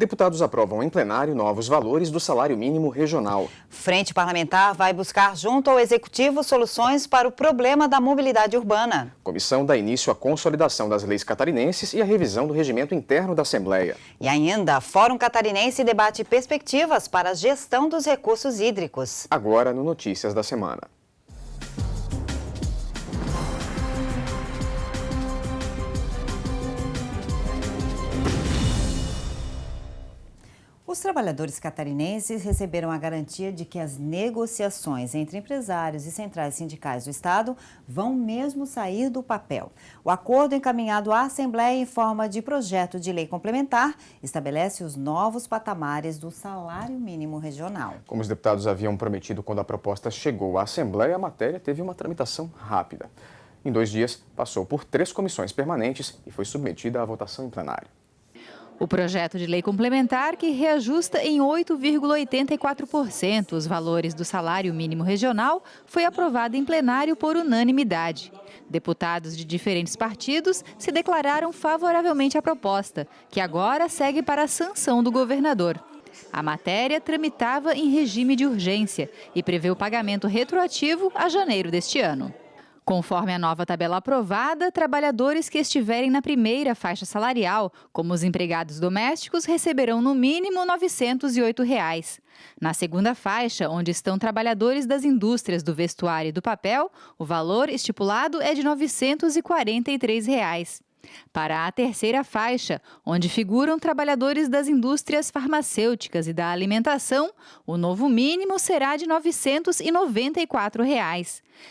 Deputados aprovam em plenário novos valores do salário mínimo regional. Frente Parlamentar vai buscar junto ao Executivo soluções para o problema da mobilidade urbana. Comissão dá início à consolidação das leis catarinenses e à revisão do regimento interno da Assembleia. E ainda, Fórum Catarinense debate perspectivas para a gestão dos recursos hídricos. Agora no Notícias da Semana. Os trabalhadores catarinenses receberam a garantia de que as negociações entre empresários e centrais sindicais do Estado vão mesmo sair do papel. O acordo encaminhado à Assembleia em forma de projeto de lei complementar estabelece os novos patamares do salário mínimo regional. Como os deputados haviam prometido quando a proposta chegou à Assembleia, a matéria teve uma tramitação rápida. Em 2 dias, passou por 3 comissões permanentes e foi submetida à votação em plenário. O projeto de lei complementar, que reajusta em 8,84% os valores do salário mínimo regional, foi aprovado em plenário por unanimidade. Deputados de diferentes partidos se declararam favoravelmente à proposta, que agora segue para a sanção do governador. A matéria tramitava em regime de urgência e prevê o pagamento retroativo a janeiro deste ano. Conforme a nova tabela aprovada, trabalhadores que estiverem na primeira faixa salarial, como os empregados domésticos, receberão no mínimo R$ 908. Na segunda faixa, onde estão trabalhadores das indústrias do vestuário e do papel, o valor estipulado é de R$ 943. Para a terceira faixa, onde figuram trabalhadores das indústrias farmacêuticas e da alimentação, o novo mínimo será de R$ 994.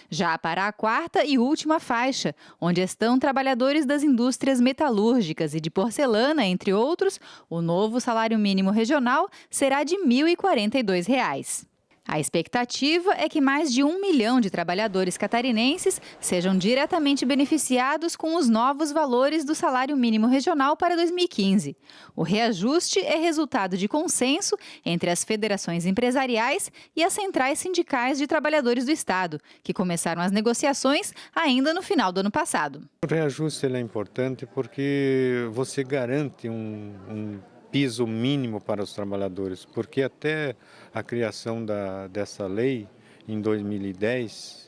Já para a quarta e última faixa, onde estão trabalhadores das indústrias metalúrgicas e de porcelana, entre outros, o novo salário mínimo regional será de R$ 1.042. A expectativa é que mais de 1 milhão de trabalhadores catarinenses sejam diretamente beneficiados com os novos valores do salário mínimo regional para 2015. O reajuste é resultado de consenso entre as federações empresariais e as centrais sindicais de trabalhadores do Estado, que começaram as negociações ainda no final do ano passado. O reajuste é importante porque você garante um piso mínimo para os trabalhadores, porque até a criação dessa lei, em 2010,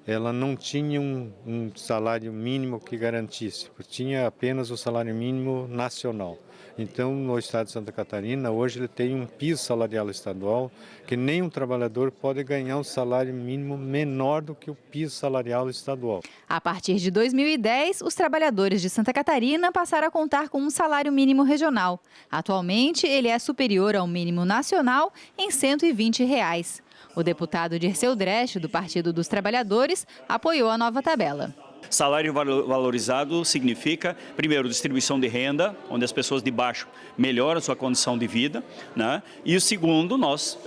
ela não tinha um salário mínimo que garantisse, tinha apenas o salário mínimo nacional. Então, no estado de Santa Catarina, hoje ele tem um piso salarial estadual, que nenhum trabalhador pode ganhar um salário mínimo menor do que o piso salarial estadual. A partir de 2010, os trabalhadores de Santa Catarina passaram a contar com um salário mínimo regional. Atualmente, ele é superior ao mínimo nacional em R$ 120. O deputado Dirceu Dresch, do Partido dos Trabalhadores, apoiou a nova tabela. Salário valorizado significa, primeiro, distribuição de renda, onde as pessoas de baixo melhoram sua condição de vida, né? E o segundo,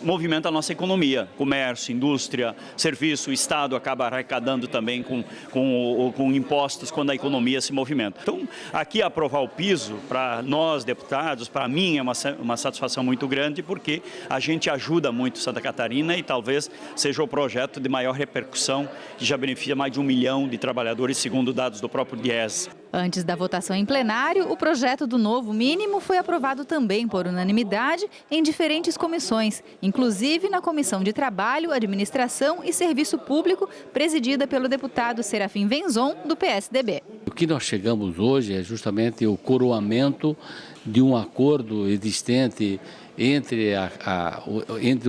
movimenta a nossa economia, comércio, indústria, serviço, o Estado acaba arrecadando também com impostos quando a economia se movimenta. Então, aqui aprovar o piso, para nós deputados, para mim é uma satisfação muito grande, porque a gente ajuda muito Santa Catarina e talvez seja o projeto de maior repercussão, que já beneficia mais de 1 milhão de trabalhadores, segundo dados do próprio Diese. Antes da votação em plenário, o projeto do novo mínimo foi aprovado também por unanimidade em diferentes comissões, inclusive na Comissão de Trabalho, Administração e Serviço Público, presidida pelo deputado Serafim Venzon, do PSDB. O que nós chegamos hoje é justamente o coroamento de um acordo existente entre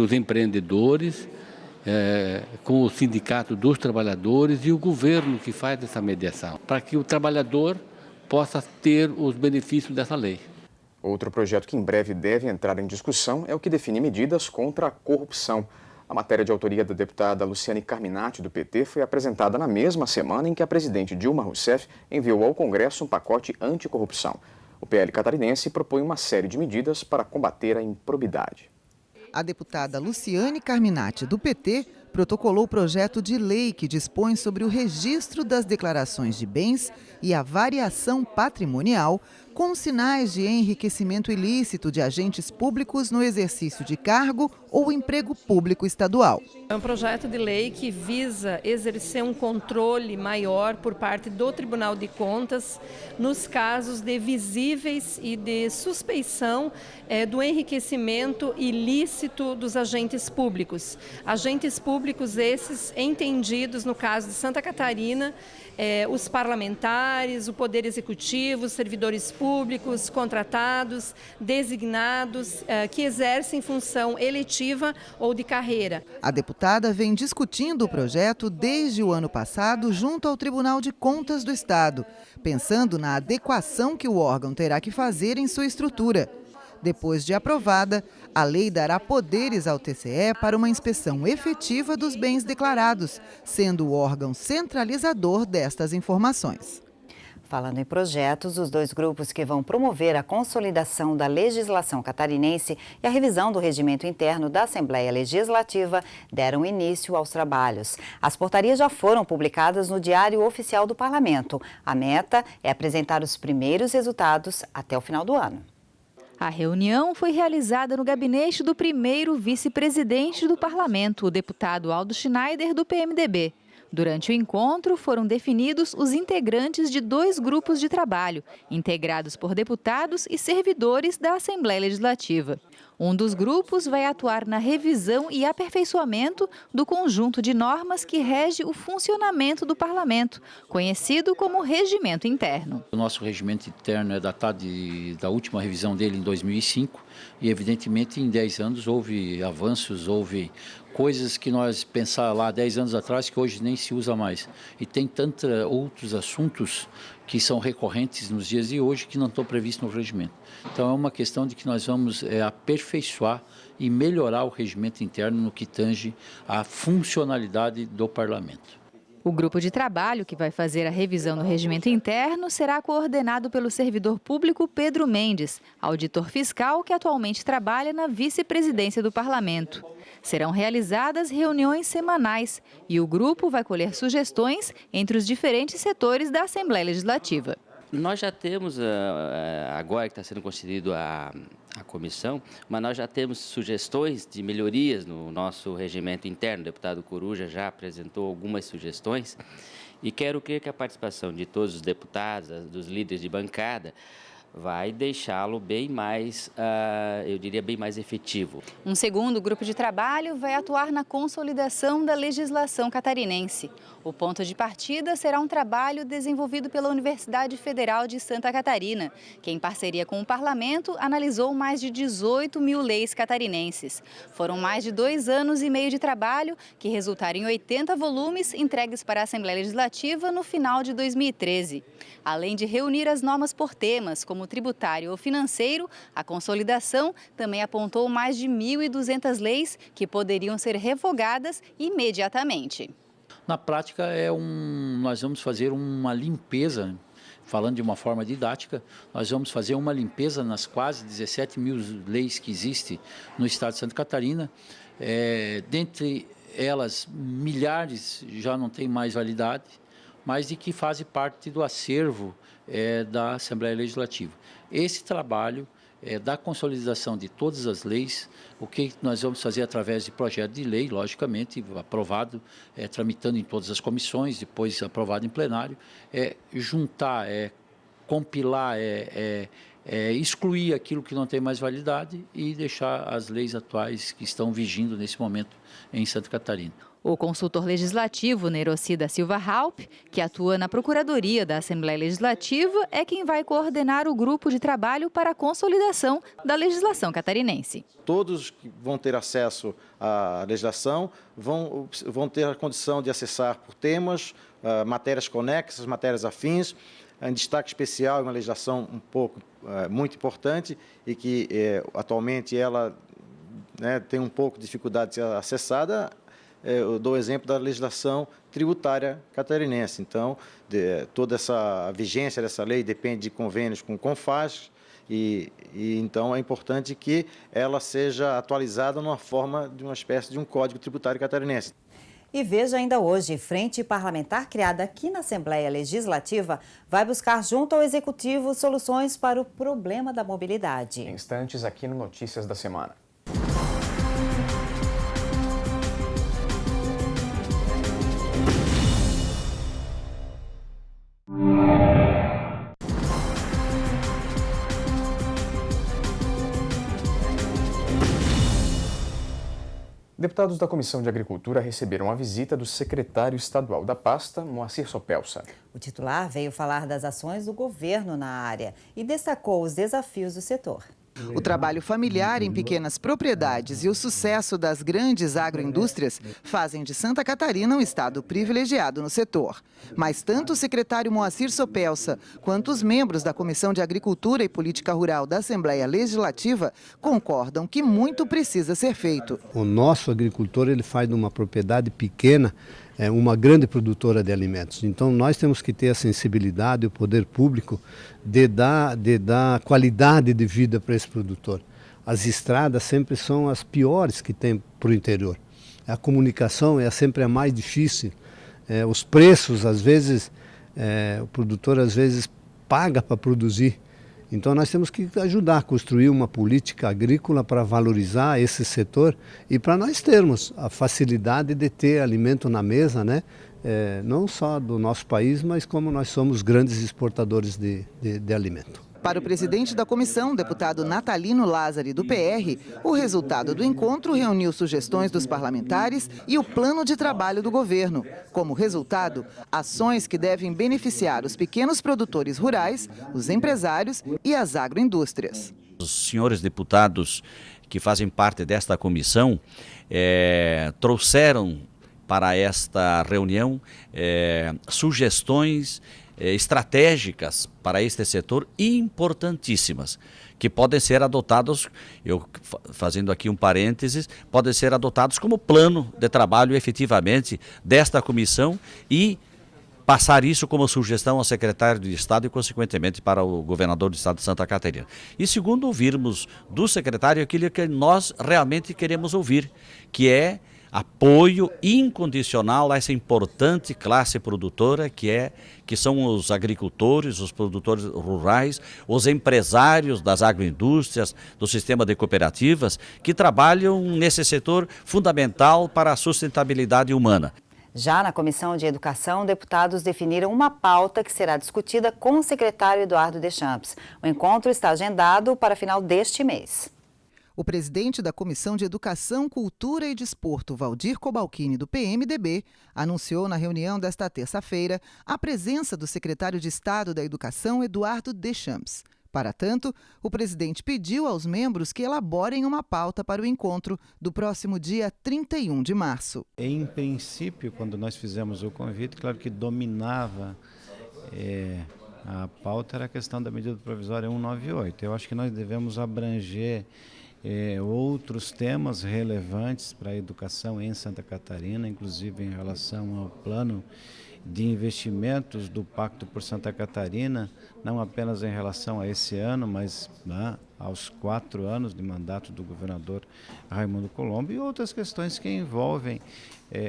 os empreendedores, com o Sindicato dos Trabalhadores e o governo que faz essa mediação, para que o trabalhador possa ter os benefícios dessa lei. Outro projeto que em breve deve entrar em discussão é o que define medidas contra a corrupção. A matéria de autoria da deputada Luciane Carminati, do PT, foi apresentada na mesma semana em que a presidente Dilma Rousseff enviou ao Congresso um pacote anticorrupção. O PL catarinense propõe uma série de medidas para combater a improbidade. A deputada Luciane Carminati, do PT, protocolou o projeto de lei que dispõe sobre o registro das declarações de bens e a variação patrimonial com sinais de enriquecimento ilícito de agentes públicos no exercício de cargo ou emprego público estadual. É um projeto de lei que visa exercer um controle maior por parte do Tribunal de Contas nos casos de visíveis e de suspeição do enriquecimento ilícito dos agentes públicos. Agentes públicos esses entendidos, no caso de Santa Catarina, os parlamentares, o Poder Executivo, os servidores públicos, contratados, designados, que exercem função eletiva ou de carreira. A deputada vem discutindo o projeto desde o ano passado junto ao Tribunal de Contas do Estado, pensando na adequação que o órgão terá que fazer em sua estrutura. Depois de aprovada, a lei dará poderes ao TCE para uma inspeção efetiva dos bens declarados, sendo o órgão centralizador destas informações. Falando em projetos, os dois grupos que vão promover a consolidação da legislação catarinense e a revisão do regimento interno da Assembleia Legislativa deram início aos trabalhos. As portarias já foram publicadas no Diário Oficial do Parlamento. A meta é apresentar os primeiros resultados até o final do ano. A reunião foi realizada no gabinete do primeiro vice-presidente do Parlamento, o deputado Aldo Schneider, do PMDB. Durante o encontro, foram definidos os integrantes de dois grupos de trabalho, integrados por deputados e servidores da Assembleia Legislativa. Um dos grupos vai atuar na revisão e aperfeiçoamento do conjunto de normas que rege o funcionamento do Parlamento, conhecido como Regimento Interno. O nosso regimento interno é datado da última revisão dele em 2005 e, evidentemente, em 10 anos houve avanços, houve coisas que nós pensávamos lá 10 anos atrás que hoje nem se usa mais. E tem tantos outros assuntos que são recorrentes nos dias de hoje que não estão previstos no regimento. Então é uma questão de que nós vamos aperfeiçoar e melhorar o regimento interno no que tange à funcionalidade do Parlamento. O grupo de trabalho que vai fazer a revisão do regimento interno será coordenado pelo servidor público Pedro Mendes, auditor fiscal que atualmente trabalha na vice-presidência do Parlamento. Serão realizadas reuniões semanais e o grupo vai colher sugestões entre os diferentes setores da Assembleia Legislativa. Nós já temos, agora que está sendo constituído a comissão, mas nós já temos sugestões de melhorias no nosso regimento interno. O deputado Coruja já apresentou algumas sugestões e quero crer que a participação de todos os deputados, dos líderes de bancada, vai deixá-lo bem mais, eu diria, bem mais efetivo. Um segundo grupo de trabalho vai atuar na consolidação da legislação catarinense. O ponto de partida será um trabalho desenvolvido pela Universidade Federal de Santa Catarina, que, em parceria com o Parlamento, analisou mais de 18 mil leis catarinenses. Foram mais de 2 anos e meio de trabalho, que resultaram em 80 volumes entregues para a Assembleia Legislativa no final de 2013. Além de reunir as normas por temas, como tributário ou financeiro, a consolidação também apontou mais de 1.200 leis que poderiam ser revogadas imediatamente. Na prática, nós vamos fazer uma limpeza, falando de uma forma didática, nós vamos fazer uma limpeza nas quase 17 mil leis que existem no estado de Santa Catarina. Dentre elas, milhares já não têm mais validade, mas de que fazem parte do acervo da Assembleia Legislativa. Esse trabalho da consolidação de todas as leis, o que nós vamos fazer através de projeto de lei, logicamente, aprovado, tramitando em todas as comissões, depois aprovado em plenário, juntar, compilar, excluir aquilo que não tem mais validade e deixar as leis atuais que estão vigindo nesse momento em Santa Catarina. O consultor legislativo Neroci da Silva Halp, que atua na Procuradoria da Assembleia Legislativa, é quem vai coordenar o grupo de trabalho para a consolidação da legislação catarinense. Todos que vão ter acesso à legislação vão ter a condição de acessar por temas, matérias conexas, matérias afins. Em destaque especial é uma legislação muito importante e que atualmente ela tem um pouco de dificuldade de ser acessada. Eu dou o exemplo da legislação tributária catarinense. Então, toda essa vigência dessa lei depende de convênios com o CONFAS e então é importante que ela seja atualizada numa forma de uma espécie de um código tributário catarinense. E veja ainda hoje, frente parlamentar criada aqui na Assembleia Legislativa vai buscar junto ao Executivo soluções para o problema da mobilidade. Em instantes aqui no Notícias da Semana. Deputados da Comissão de Agricultura receberam a visita do secretário estadual da pasta, Moacir Sopelsa. O titular veio falar das ações do governo na área e destacou os desafios do setor. O trabalho familiar em pequenas propriedades e o sucesso das grandes agroindústrias fazem de Santa Catarina um estado privilegiado no setor. Mas tanto o secretário Moacir Sopelsa quanto os membros da Comissão de Agricultura e Política Rural da Assembleia Legislativa concordam que muito precisa ser feito. O nosso agricultor ele faz de uma propriedade pequena uma grande produtora de alimentos. Então nós temos que ter a sensibilidade, o poder público, de dar qualidade de vida para esse produtor. As estradas sempre são as piores que tem para o interior. A comunicação é sempre a mais difícil. Os preços, às vezes, o produtor às vezes paga para produzir. Então nós temos que ajudar a construir uma política agrícola para valorizar esse setor e para nós termos a facilidade de ter alimento na mesa, né? Não só do nosso país, mas como nós somos grandes exportadores de alimento. Para o presidente da comissão, deputado Natalino Lázari, do PR, o resultado do encontro reuniu sugestões dos parlamentares e o plano de trabalho do governo. Como resultado, ações que devem beneficiar os pequenos produtores rurais, os empresários e as agroindústrias. Os senhores deputados que fazem parte desta comissão trouxeram para esta reunião sugestões estratégicas para este setor importantíssimas, que podem ser adotados, eu fazendo aqui um parênteses, podem ser adotados como plano de trabalho efetivamente desta comissão e passar isso como sugestão ao secretário de Estado e, consequentemente, para o governador do Estado de Santa Catarina. E segundo, ouvirmos do secretário aquilo que nós realmente queremos ouvir, que é apoio incondicional a essa importante classe produtora que são os agricultores, os produtores rurais, os empresários das agroindústrias, do sistema de cooperativas, que trabalham nesse setor fundamental para a sustentabilidade humana. Já na Comissão de Educação, deputados definiram uma pauta que será discutida com o secretário Eduardo Deschamps. O encontro está agendado para final deste mês. O presidente da Comissão de Educação, Cultura e Desporto, Valdir Cobalcini, do PMDB, anunciou na reunião desta terça-feira a presença do secretário de Estado da Educação, Eduardo Deschamps. Para tanto, o presidente pediu aos membros que elaborem uma pauta para o encontro do próximo dia 31 de março. Em princípio, quando nós fizemos o convite, claro que dominava a pauta era a questão da medida provisória 198. Eu acho que nós devemos abranger outros temas relevantes para a educação em Santa Catarina, inclusive em relação ao plano de investimentos do Pacto por Santa Catarina, não apenas em relação a esse ano, mas aos 4 anos de mandato do governador Raimundo Colombo e outras questões que envolvem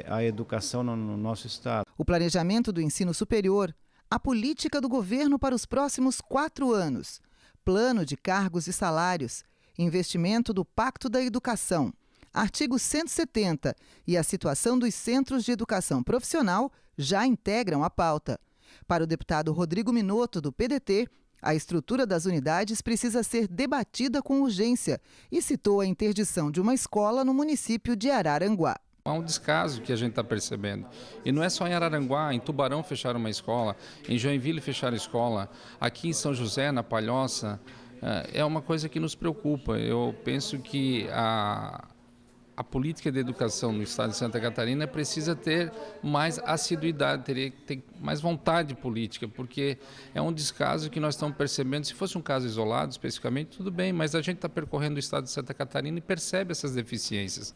a educação no nosso estado. O planejamento do ensino superior, a política do governo para os próximos 4 anos, plano de cargos e salários, investimento do Pacto da Educação, artigo 170 e a situação dos centros de educação profissional já integram a pauta. Para o deputado Rodrigo Minotto, do PDT, a estrutura das unidades precisa ser debatida com urgência e citou a interdição de uma escola no município de Araranguá. Há um descaso que a gente está percebendo. E não é só em Araranguá, em Tubarão fecharam uma escola, em Joinville fecharam escola, aqui em São José, na Palhoça. É uma coisa que nos preocupa. Eu penso que a política de educação no estado de Santa Catarina precisa ter mais assiduidade, teria que ter mais vontade política, porque é um descaso que nós estamos percebendo. Se fosse um caso isolado, especificamente, tudo bem, mas a gente está percorrendo o estado de Santa Catarina e percebe essas deficiências.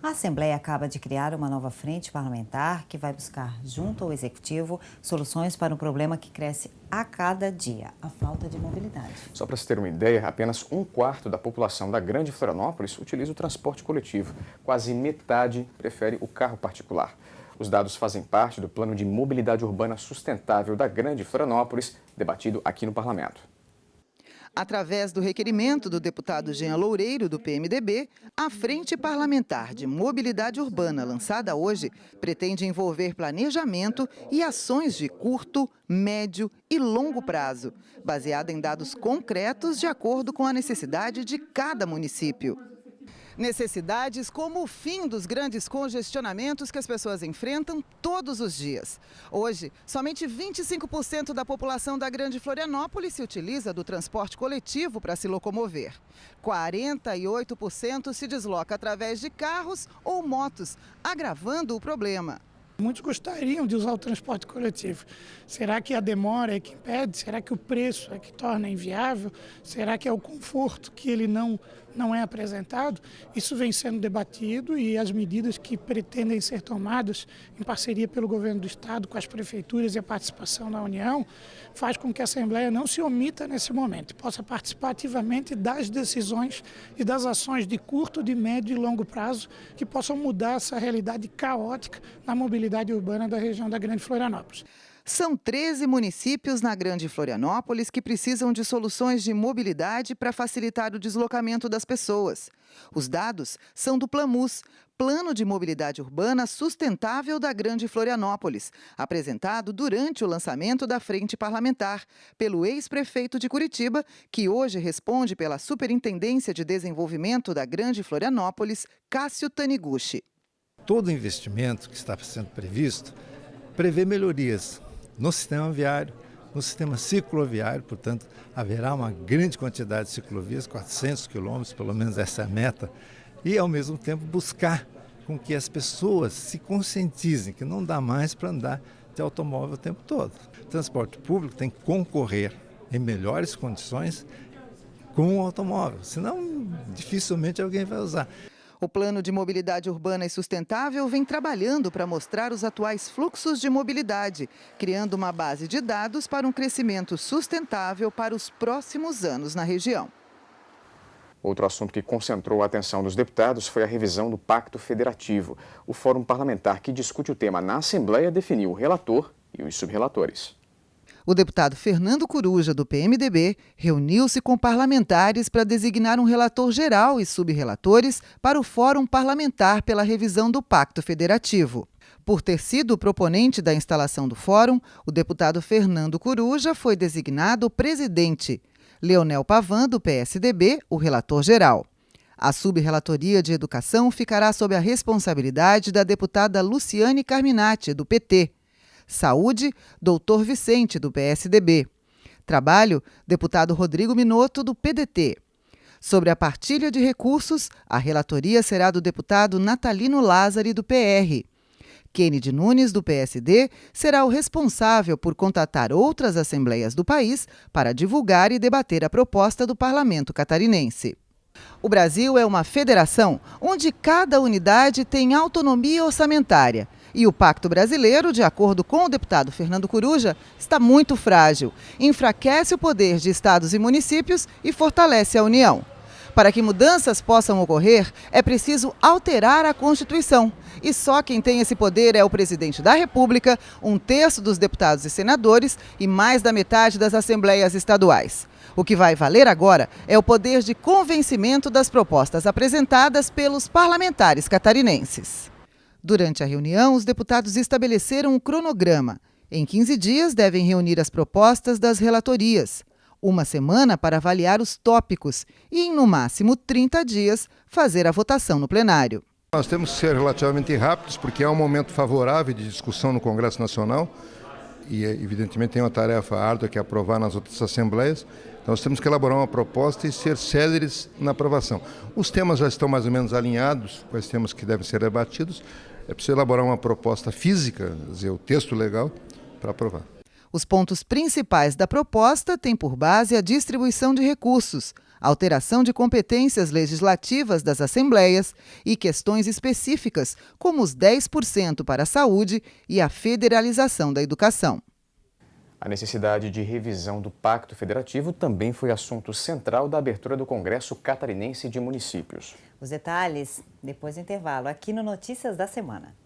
A Assembleia acaba de criar uma nova frente parlamentar que vai buscar, junto ao Executivo, soluções para um problema que cresce a cada dia, a falta de mobilidade. Só para se ter uma ideia, apenas 1/4 da população da Grande Florianópolis utiliza o transporte coletivo. Quase metade prefere o carro particular. Os dados fazem parte do Plano de Mobilidade Urbana Sustentável da Grande Florianópolis, debatido aqui no Parlamento. Através do requerimento do deputado Jean Loureiro, do PMDB, a Frente Parlamentar de Mobilidade Urbana, lançada hoje, pretende envolver planejamento e ações de curto, médio e longo prazo, baseada em dados concretos de acordo com a necessidade de cada município. Necessidades como o fim dos grandes congestionamentos que as pessoas enfrentam todos os dias. Hoje, somente 25% da população da Grande Florianópolis se utiliza do transporte coletivo para se locomover. 48% se desloca através de carros ou motos, agravando o problema. Muitos gostariam de usar o transporte coletivo. Será que a demora é que impede? Será que o preço é que torna inviável? Será que é o conforto que ele não é apresentado? Isso vem sendo debatido e as medidas que pretendem ser tomadas em parceria pelo governo do Estado com as prefeituras e a participação da União faz com que a Assembleia não se omita nesse momento, possa participar ativamente das decisões e das ações de curto, de médio e longo prazo que possam mudar essa realidade caótica na mobilidade urbana da região da Grande Florianópolis. São 13 municípios na Grande Florianópolis que precisam de soluções de mobilidade para facilitar o deslocamento das pessoas. Os dados são do PLAMUS, Plano de Mobilidade Urbana Sustentável da Grande Florianópolis, apresentado durante o lançamento da Frente Parlamentar pelo ex-prefeito de Curitiba, que hoje responde pela Superintendência de Desenvolvimento da Grande Florianópolis, Cássio Taniguchi. Todo investimento que está sendo previsto prevê melhorias no sistema viário, no sistema cicloviário, portanto, haverá uma grande quantidade de ciclovias, 400 quilômetros, pelo menos essa é a meta, e, ao mesmo tempo, buscar com que as pessoas se conscientizem que não dá mais para andar de automóvel o tempo todo. O transporte público tem que concorrer em melhores condições com o automóvel, senão dificilmente alguém vai usar. O Plano de Mobilidade Urbana e Sustentável vem trabalhando para mostrar os atuais fluxos de mobilidade, criando uma base de dados para um crescimento sustentável para os próximos anos na região. Outro assunto que concentrou a atenção dos deputados foi a revisão do Pacto Federativo. O Fórum Parlamentar que discute o tema na Assembleia definiu o relator e os subrelatores. O deputado Fernando Coruja, do PMDB, reuniu-se com parlamentares para designar um relator geral e subrelatores para o Fórum Parlamentar pela revisão do Pacto Federativo. Por ter sido o proponente da instalação do fórum, o deputado Fernando Coruja foi designado presidente. Leonel Pavan, do PSDB, o relator geral. A subrelatoria de Educação ficará sob a responsabilidade da deputada Luciane Carminati, do PT. Saúde, Dr. Vicente, do PSDB. Trabalho, deputado Rodrigo Minotto, do PDT. Sobre a partilha de recursos, a relatoria será do deputado Natalino Lázari, do PR. Kennedy Nunes, do PSD, será o responsável por contatar outras assembleias do país para divulgar e debater a proposta do parlamento catarinense. O Brasil é uma federação onde cada unidade tem autonomia orçamentária. E o Pacto Brasileiro, de acordo com o deputado Fernando Coruja, está muito frágil, enfraquece o poder de estados e municípios e fortalece a União. Para que mudanças possam ocorrer, é preciso alterar a Constituição. E só quem tem esse poder é o presidente da República, 1/3 dos deputados e senadores e mais da metade das assembleias estaduais. O que vai valer agora é o poder de convencimento das propostas apresentadas pelos parlamentares catarinenses. Durante a reunião, os deputados estabeleceram um cronograma. Em 15 dias, devem reunir as propostas das relatorias. 1 semana para avaliar os tópicos e, em no máximo 30 dias, fazer a votação no plenário. Nós temos que ser relativamente rápidos, porque é um momento favorável de discussão no Congresso Nacional e, evidentemente, tem uma tarefa árdua que é aprovar nas outras assembleias. Então, nós temos que elaborar uma proposta e ser céleres na aprovação. Os temas já estão mais ou menos alinhados, quais temas que devem ser debatidos. É preciso elaborar uma proposta física, quer dizer, o texto legal, para aprovar. Os pontos principais da proposta têm por base a distribuição de recursos, alteração de competências legislativas das assembleias e questões específicas, como os 10% para a saúde e a federalização da educação. A necessidade de revisão do Pacto Federativo também foi assunto central da abertura do Congresso Catarinense de Municípios. Os detalhes depois do intervalo, aqui no Notícias da Semana.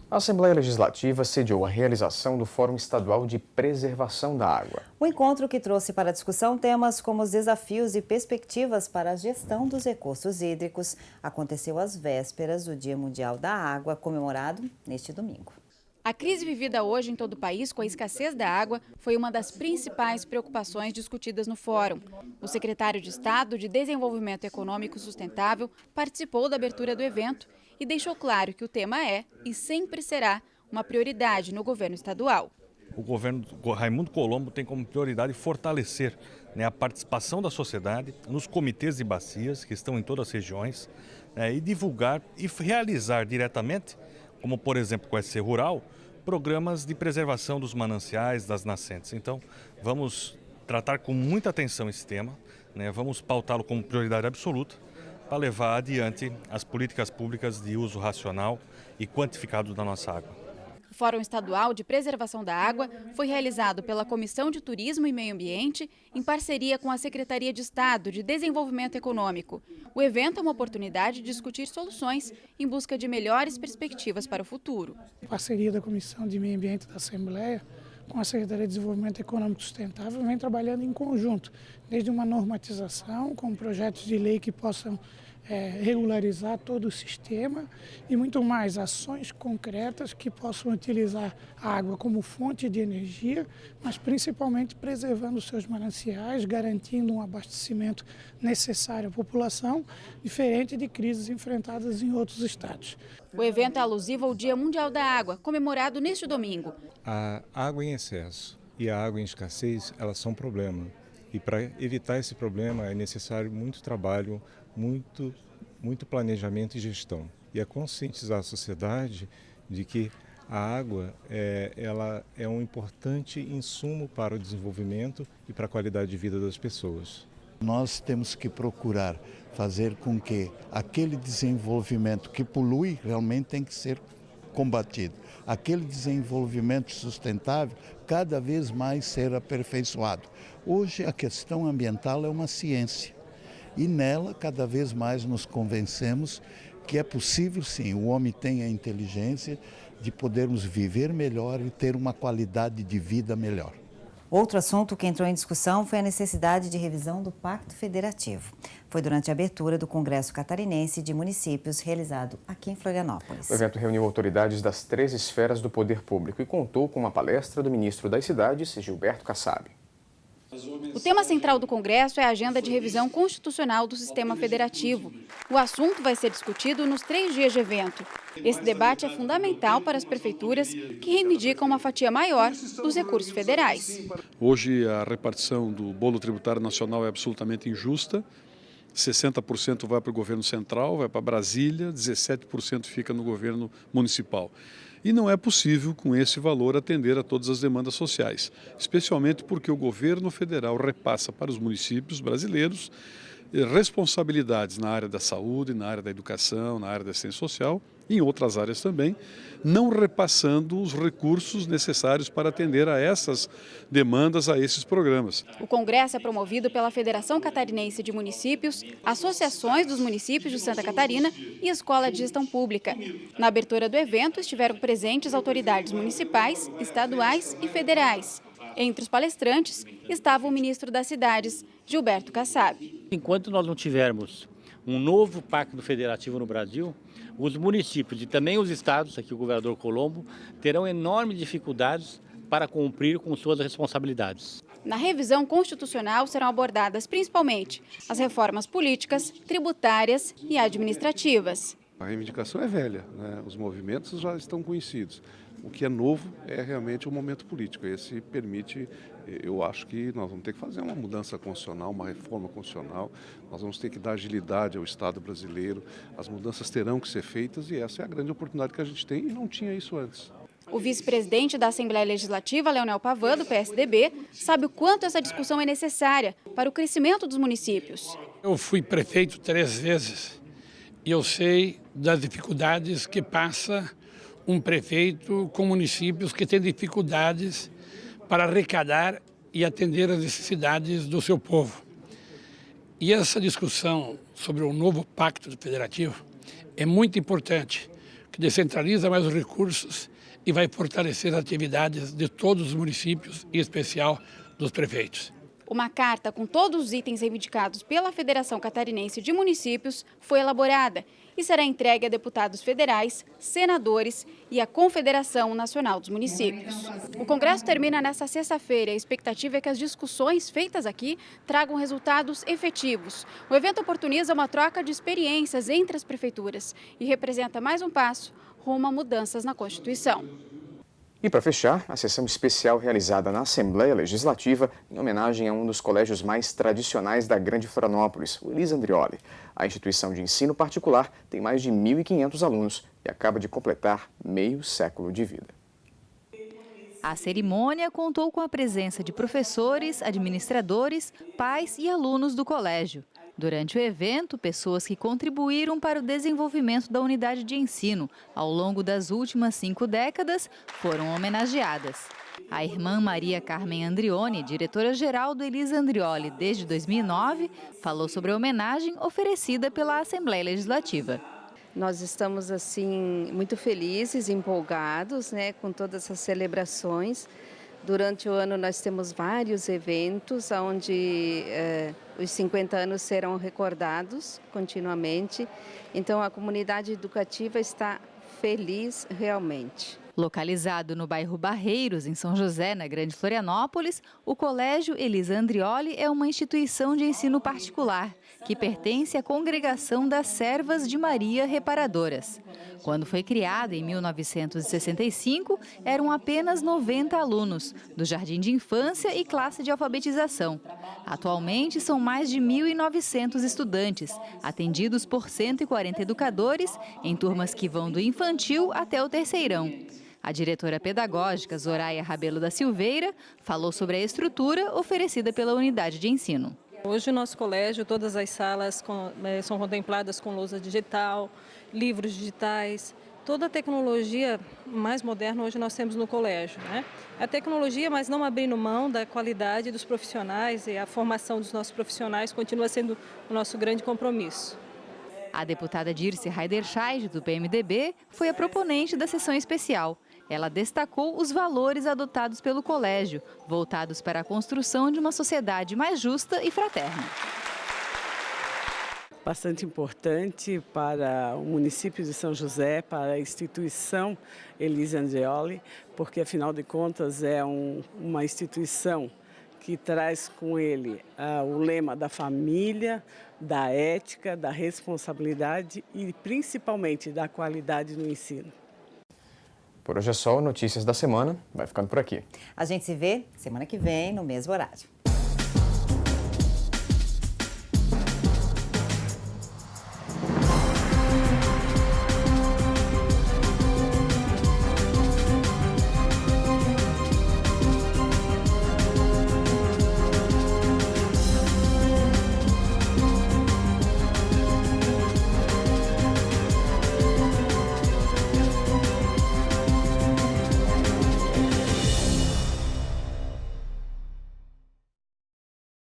A Assembleia Legislativa sediou a realização do Fórum Estadual de Preservação da Água. O encontro que trouxe para a discussão temas como os desafios e perspectivas para a gestão dos recursos hídricos aconteceu às vésperas do Dia Mundial da Água, comemorado neste domingo. A crise vivida hoje em todo o país com a escassez da água foi uma das principais preocupações discutidas no fórum. O secretário de Estado de Desenvolvimento Econômico Sustentável participou da abertura do evento e deixou claro que o tema é e sempre será uma prioridade no governo estadual. O governo Raimundo Colombo tem como prioridade fortalecer a participação da sociedade nos comitês de bacias que estão em todas as regiões e divulgar e realizar diretamente, como por exemplo com o SC Rural, programas de preservação dos mananciais, das nascentes. Então vamos tratar com muita atenção esse tema, vamos pautá-lo como prioridade absoluta para levar adiante as políticas públicas de uso racional e quantificado da nossa água. O Fórum Estadual de Preservação da Água foi realizado pela Comissão de Turismo e Meio Ambiente em parceria com a Secretaria de Estado de Desenvolvimento Econômico. O evento é uma oportunidade de discutir soluções em busca de melhores perspectivas para o futuro. A parceria da Comissão de Meio Ambiente da Assembleia com a Secretaria de Desenvolvimento Econômico Sustentável vem trabalhando em conjunto, desde uma normatização, com projetos de lei que possam regularizar todo o sistema e muito mais, ações concretas que possam utilizar a água como fonte de energia, mas principalmente preservando os seus mananciais, garantindo um abastecimento necessário à população, diferente de crises enfrentadas em outros estados. O evento é alusivo ao Dia Mundial da Água, comemorado neste domingo. A água em excesso e a água em escassez, elas são problema. E para evitar esse problema é necessário muito trabalho, muito planejamento e gestão. E é conscientizar a sociedade de que a água ela é um importante insumo para o desenvolvimento e para a qualidade de vida das pessoas. Nós temos que procurar fazer com que aquele desenvolvimento que polui realmente tem que ser combatido. Aquele desenvolvimento sustentável cada vez mais ser aperfeiçoado. Hoje a questão ambiental é uma ciência e nela cada vez mais nos convencemos que é possível sim, o homem tem a inteligência de podermos viver melhor e ter uma qualidade de vida melhor. Outro assunto que entrou em discussão foi a necessidade de revisão do Pacto Federativo. Foi durante a abertura do Congresso Catarinense de Municípios, realizado aqui em Florianópolis. O evento reuniu autoridades das 3 esferas do poder público e contou com uma palestra do ministro das Cidades, Gilberto Kassab. O tema central do Congresso é a agenda de revisão constitucional do sistema federativo. O assunto vai ser discutido nos 3 dias de evento. Esse debate é fundamental para as prefeituras que reivindicam uma fatia maior dos recursos federais. Hoje a repartição do bolo tributário nacional é absolutamente injusta. 60% vai para o governo central, vai para Brasília, 17% fica no governo municipal. E não é possível, com esse valor, atender a todas as demandas sociais, especialmente porque o governo federal repassa para os municípios brasileiros responsabilidades na área da saúde, na área da educação, na área da assistência social e em outras áreas também, não repassando os recursos necessários para atender a essas demandas, a esses programas. O Congresso é promovido pela Federação Catarinense de Municípios, associações dos municípios de Santa Catarina e Escola de Gestão Pública. Na abertura do evento estiveram presentes autoridades municipais, estaduais e federais. Entre os palestrantes estava o ministro das Cidades, Gilberto Kassab. Enquanto nós não tivermos um novo pacto federativo no Brasil, os municípios e também os estados, aqui o governador Colombo, terão enormes dificuldades para cumprir com suas responsabilidades. Na revisão constitucional serão abordadas principalmente as reformas políticas, tributárias e administrativas. A reivindicação é velha, né? Os movimentos já estão conhecidos. O que é novo é realmente o momento político. Esse permite, eu acho que nós vamos ter que fazer uma mudança constitucional, uma reforma constitucional. Nós vamos ter que dar agilidade ao Estado brasileiro. As mudanças terão que ser feitas e essa é a grande oportunidade que a gente tem e não tinha isso antes. O vice-presidente da Assembleia Legislativa, Leonel Pavan, do PSDB, sabe o quanto essa discussão é necessária para o crescimento dos municípios. Eu fui prefeito 3 vezes e eu sei das dificuldades que passa um prefeito com municípios que têm dificuldades para arrecadar e atender às necessidades do seu povo. E essa discussão sobre o novo Pacto Federativo é muito importante, que descentraliza mais os recursos e vai fortalecer as atividades de todos os municípios, em especial dos prefeitos. Uma carta com todos os itens reivindicados pela Federação Catarinense de Municípios foi elaborada e será entregue a deputados federais, senadores e à Confederação Nacional dos Municípios. O Congresso termina nesta sexta-feira. A expectativa é que as discussões feitas aqui tragam resultados efetivos. O evento oportuniza uma troca de experiências entre as prefeituras e representa mais um passo rumo a mudanças na Constituição. E para fechar, a sessão especial realizada na Assembleia Legislativa em homenagem a um dos colégios mais tradicionais da Grande Florianópolis, o Elisa Andrioli. A instituição de ensino particular tem mais de 1.500 alunos e acaba de completar meio século de vida. A cerimônia contou com a presença de professores, administradores, pais e alunos do colégio. Durante o evento, pessoas que contribuíram para o desenvolvimento da unidade de ensino ao longo das últimas 5 décadas foram homenageadas. A irmã Maria Carmen Andrioni, diretora-geral do Elisa Andrioli desde 2009, falou sobre a homenagem oferecida pela Assembleia Legislativa. Nós estamos assim muito felizes, empolgados, com todas essas celebrações. Durante o ano nós temos vários eventos onde os 50 anos serão recordados continuamente. Então a comunidade educativa está feliz realmente. Localizado no bairro Barreiros, em São José, na Grande Florianópolis, o Colégio Elisa Andrioli é uma instituição de ensino particular que pertence à Congregação das Servas de Maria Reparadoras. Quando foi criada em 1965, eram apenas 90 alunos, do jardim de infância e classe de alfabetização. Atualmente, são mais de 1.900 estudantes, atendidos por 140 educadores, em turmas que vão do infantil até o terceirão. A diretora pedagógica, Zoraia Rabelo da Silveira, falou sobre a estrutura oferecida pela unidade de ensino. Hoje, o nosso colégio, todas as salas são contempladas com lousa digital, livros digitais, toda a tecnologia mais moderna hoje nós temos no colégio. A tecnologia, mas não abrindo mão da qualidade dos profissionais, e a formação dos nossos profissionais continua sendo o nosso grande compromisso. A deputada Dirce Heiderscheid, do PMDB, foi a proponente da sessão especial. Ela destacou os valores adotados pelo colégio, voltados para a construção de uma sociedade mais justa e fraterna. Bastante importante para o município de São José, para a instituição Elisa Andrioli, porque, afinal de contas, é uma instituição que traz com ele o lema da família, da ética, da responsabilidade e, principalmente, da qualidade no ensino. Por hoje é só, Notícias da Semana vai ficando por aqui. A gente se vê semana que vem, no mesmo horário.